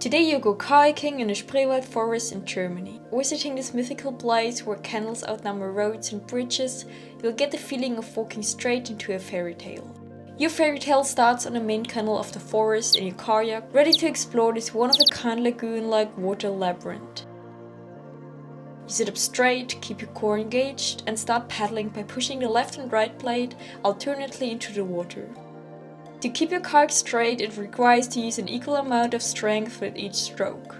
Today you go kayaking in the Spreewald Forest in Germany. Visiting this mythical place where canals outnumber roads and bridges, you'll get the feeling of walking straight into a fairy tale. Your fairy tale starts on the main canal of the forest in your kayak, ready to explore this one-of-a-kind lagoon-like water labyrinth. You sit up straight, keep your core engaged, and start paddling by pushing the left and right blade alternately into the water. To keep your kayak straight, it requires to use an equal amount of strength with each stroke.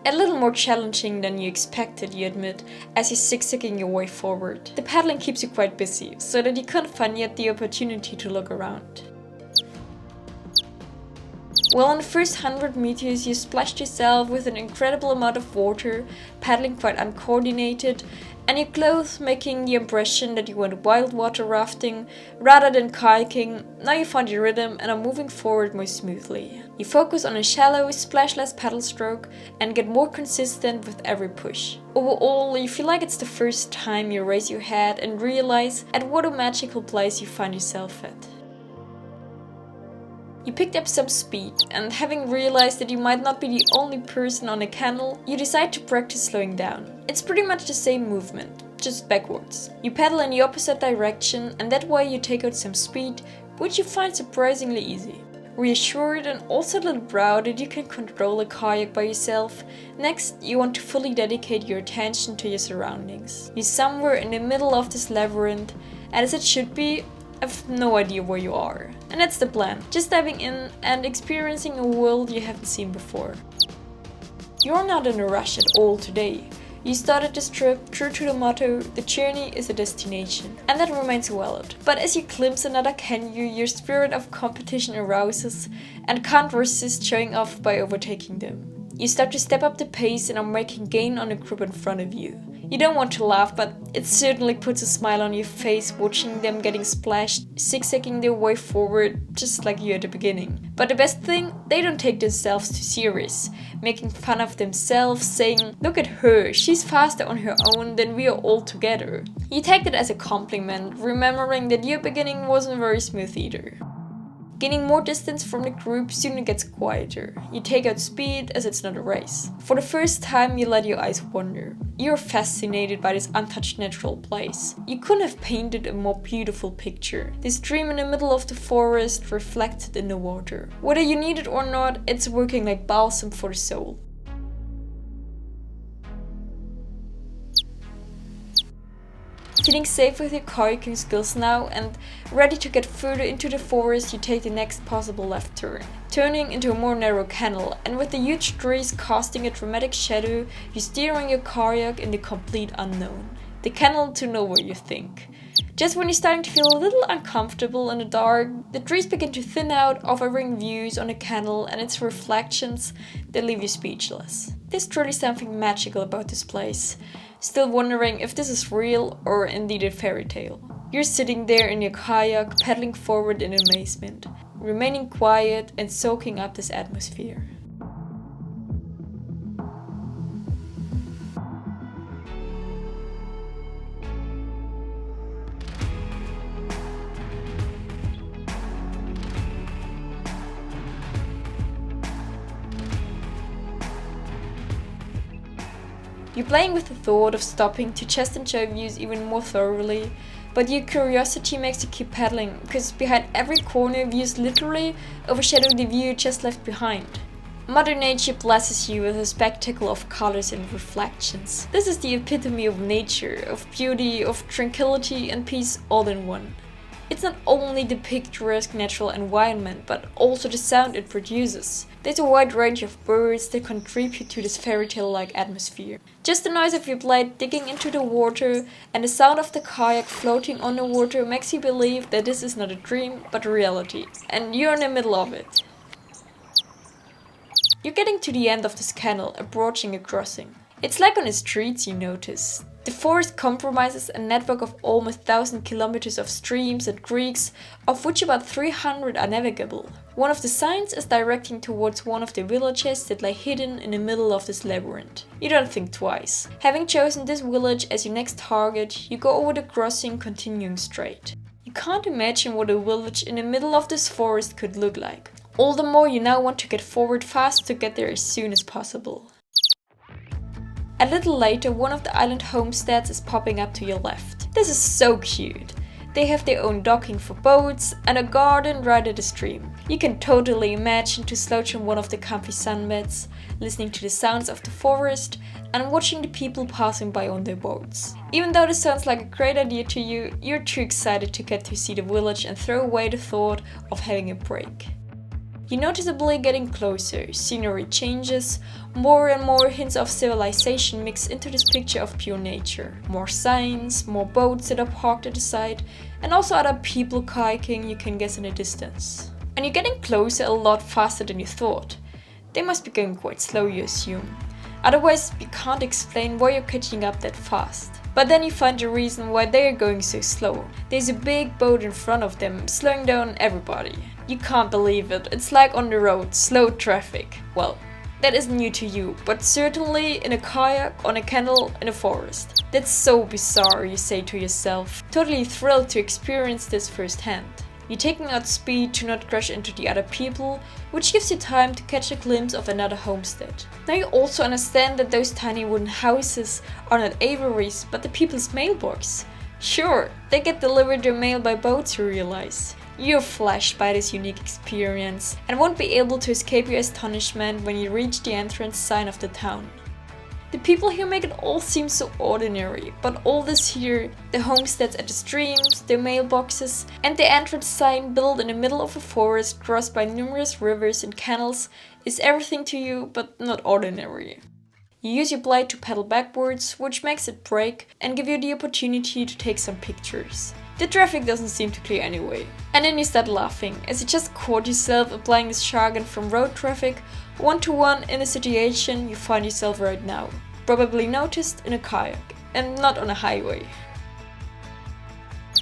A little more challenging than you expected, you admit, as you're zigzagging your way forward. The paddling keeps you quite busy, so that you can't find yet the opportunity to look around. Well, in the first 100 meters you splashed yourself with an incredible amount of water, paddling quite uncoordinated, and your clothes making the impression that you went wild water rafting rather than kayaking. Now you find your rhythm and are moving forward more smoothly. You focus on a shallow, splashless paddle stroke and get more consistent with every push. Overall, you feel like it's the first time you raise your head and realize at what a magical place you find yourself at. You picked up some speed, and having realized that you might not be the only person on a canal, you decide to practice slowing down. It's pretty much the same movement, just backwards. You paddle in the opposite direction, and that way you take out some speed, which you find surprisingly easy. Reassured and also a little proud that you can control a kayak by yourself, next you want to fully dedicate your attention to your surroundings. You're somewhere in the middle of this labyrinth, and as it should be, I've no idea where you are. And that's the plan, just diving in and experiencing a world you haven't seen before. You're not in a rush at all today. You started this trip true to the motto, the journey is a destination, and that remains valid. But as you glimpse another canyon, your spirit of competition arouses and can't resist showing off by overtaking them. You start to step up the pace and are making gain on the group in front of you. You don't want to laugh, but it certainly puts a smile on your face watching them getting splashed, zigzagging their way forward, just like you at the beginning. But the best thing, they don't take themselves too serious, making fun of themselves, saying, "Look at her, she's faster on her own than we are all together." You take it as a compliment, remembering that your beginning wasn't very smooth either. Gaining more distance from the group soon gets quieter. You take out speed as it's not a race. For the first time you let your eyes wander. You're fascinated by this untouched natural place. You couldn't have painted a more beautiful picture. This dream in the middle of the forest reflected in the water. Whether you need it or not, it's working like balsam for the soul. Feeling safe with your kayaking skills now and ready to get further into the forest, you take the next possible left turn, turning into a more narrow canal, and with the huge trees casting a dramatic shadow, you steer on your kayak in the complete unknown. The canal to nowhere, you think. Just when you're starting to feel a little uncomfortable in the dark, the trees begin to thin out, offering views on the canal and its reflections that leave you speechless. There's truly something magical about this place. Still wondering if this is real or indeed a fairy tale. You're sitting there in your kayak, paddling forward in amazement, remaining quiet and soaking up this atmosphere. You're playing with the thought of stopping to just enjoy views even more thoroughly, but your curiosity makes you keep paddling, because behind every corner views literally overshadow the view you just left behind. Mother Nature blesses you with a spectacle of colors and reflections. This is the epitome of nature, of beauty, of tranquility and peace all in one. It's not only the picturesque natural environment, but also the sound it produces. There's a wide range of birds that contribute to this fairy tale-like atmosphere. Just the noise of your blade digging into the water and the sound of the kayak floating on the water makes you believe that this is not a dream, but a reality, and you're in the middle of it. You're getting to the end of this canal, approaching a crossing. It's like on the streets, you notice. The forest comprises a network of almost 1,000 kilometers of streams and creeks, of which about 300 are navigable. One of the signs is directing towards one of the villages that lie hidden in the middle of this labyrinth. You don't think twice. Having chosen this village as your next target, you go over the crossing, continuing straight. You can't imagine what a village in the middle of this forest could look like. All the more you now want to get forward fast to get there as soon as possible. A little later, one of the island homesteads is popping up to your left. This is so cute. They have their own docking for boats and a garden right at the stream. You can totally imagine to slouch on one of the comfy sunbeds, listening to the sounds of the forest and watching the people passing by on their boats. Even though this sounds like a great idea to you, you're too excited to get to see the village and throw away the thought of having a break. You noticeably getting closer, scenery changes, more and more hints of civilization mix into this picture of pure nature. More signs, more boats that are parked at the side, and also other people kayaking you can guess in the distance. And you're getting closer a lot faster than you thought. They must be going quite slow, you assume. Otherwise, you can't explain why you're catching up that fast. But then you find the reason why they're going so slow. There's a big boat in front of them, slowing down everybody. You can't believe it. It's like on the road, slow traffic. Well, that isn't new to you, but certainly in a kayak, on a canal, in a forest. That's so bizarre, you say to yourself, totally thrilled to experience this firsthand. You're taking out speed to not crash into the other people, which gives you time to catch a glimpse of another homestead. Now you also understand that those tiny wooden houses are not aviaries, but the people's mailbox. Sure, they get delivered their mail by boat, you realize. You're flashed by this unique experience and won't be able to escape your astonishment when you reach the entrance sign of the town. The people here make it all seem so ordinary, but all this here, the homesteads at the streams, the mailboxes, and the entrance sign built in the middle of a forest crossed by numerous rivers and canals, is everything to you, but not ordinary. You use your blade to paddle backwards, which makes it break and give you the opportunity to take some pictures. The traffic doesn't seem to clear anyway. And then you start laughing, as you just caught yourself applying this jargon from road traffic one-to-one in a situation you find yourself right now. Probably noticed in a kayak, and not on a highway.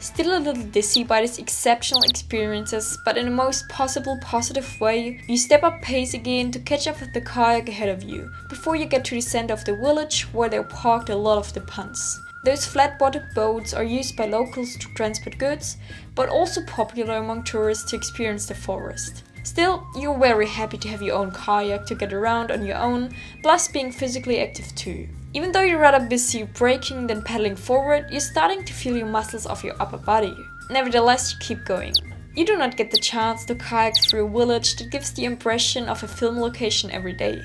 Still a little dizzy by these exceptional experiences, but in the most possible positive way, you step up pace again to catch up with the kayak ahead of you, before you get to the center of the village where there are parked a lot of the punts. Those flat-bottomed boats are used by locals to transport goods, but also popular among tourists to experience the forest. Still, you're very happy to have your own kayak to get around on your own, plus being physically active too. Even though you're rather busy braking than paddling forward, you're starting to feel your muscles of your upper body. Nevertheless, you keep going. You do not get the chance to kayak through a village that gives the impression of a film location every day.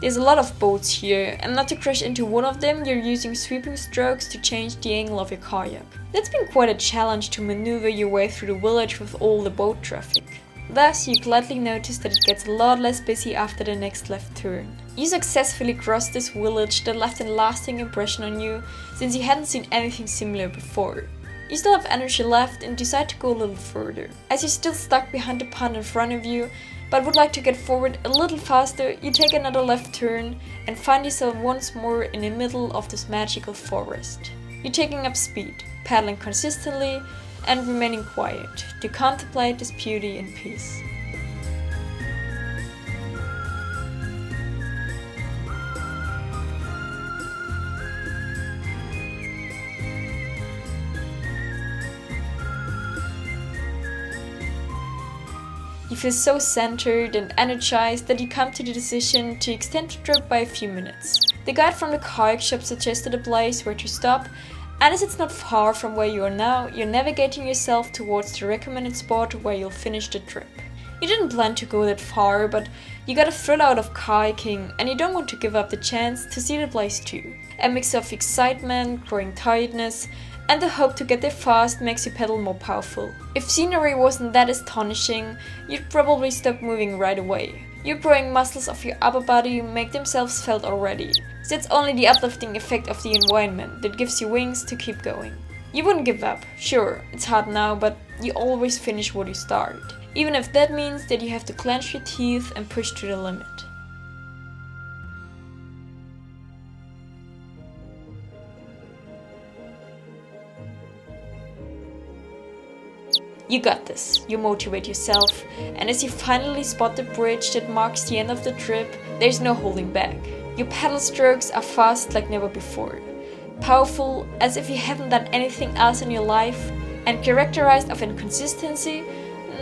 There's a lot of boats here, and not to crash into one of them, you're using sweeping strokes to change the angle of your kayak. That's been quite a challenge to maneuver your way through the village with all the boat traffic. Thus, you gladly notice that it gets a lot less busy after the next left turn. You successfully crossed this village that left a lasting impression on you, since you hadn't seen anything similar before. You still have energy left and decide to go a little further. As you're still stuck behind the pond in front of you, but would like to get forward a little faster, you take another left turn and find yourself once more in the middle of this magical forest. You're taking up speed, paddling consistently, and remaining quiet to contemplate this beauty in peace. You feel so centered and energized that you come to the decision to extend the trip by a few minutes. The guide from the kayak shop suggested a place where to stop, and as it's not far from where you are now, you're navigating yourself towards the recommended spot where you'll finish the trip. You didn't plan to go that far, but you got a thrill out of kayaking and you don't want to give up the chance to see the place too. A mix of excitement, growing tiredness, and the hope to get there fast makes you pedal more powerful. If scenery wasn't that astonishing, you'd probably stop moving right away. Your growing muscles of your upper body make themselves felt already. So it's only the uplifting effect of the environment that gives you wings to keep going. You wouldn't give up. Sure, it's hard now, but you always finish what you start. Even if that means that you have to clench your teeth and push to the limit. You got this, you motivate yourself, and as you finally spot the bridge that marks the end of the trip, there's no holding back. Your paddle strokes are fast like never before. Powerful, as if you haven't done anything else in your life, And characterized of inconsistency,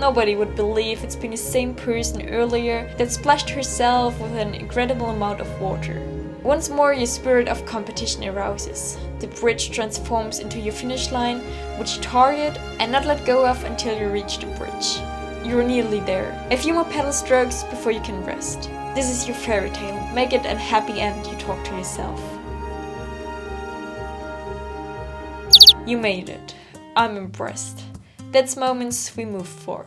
nobody would believe it's been the same person earlier that splashed herself with an incredible amount of water. Once more, your spirit of competition arouses. The bridge transforms into your finish line, which you target and not let go of until you reach the bridge. You're nearly there. A few more pedal strokes before you can rest. This is your fairy tale. Make it a happy end, you talk to yourself. You made it. I'm impressed. That's moments we move for.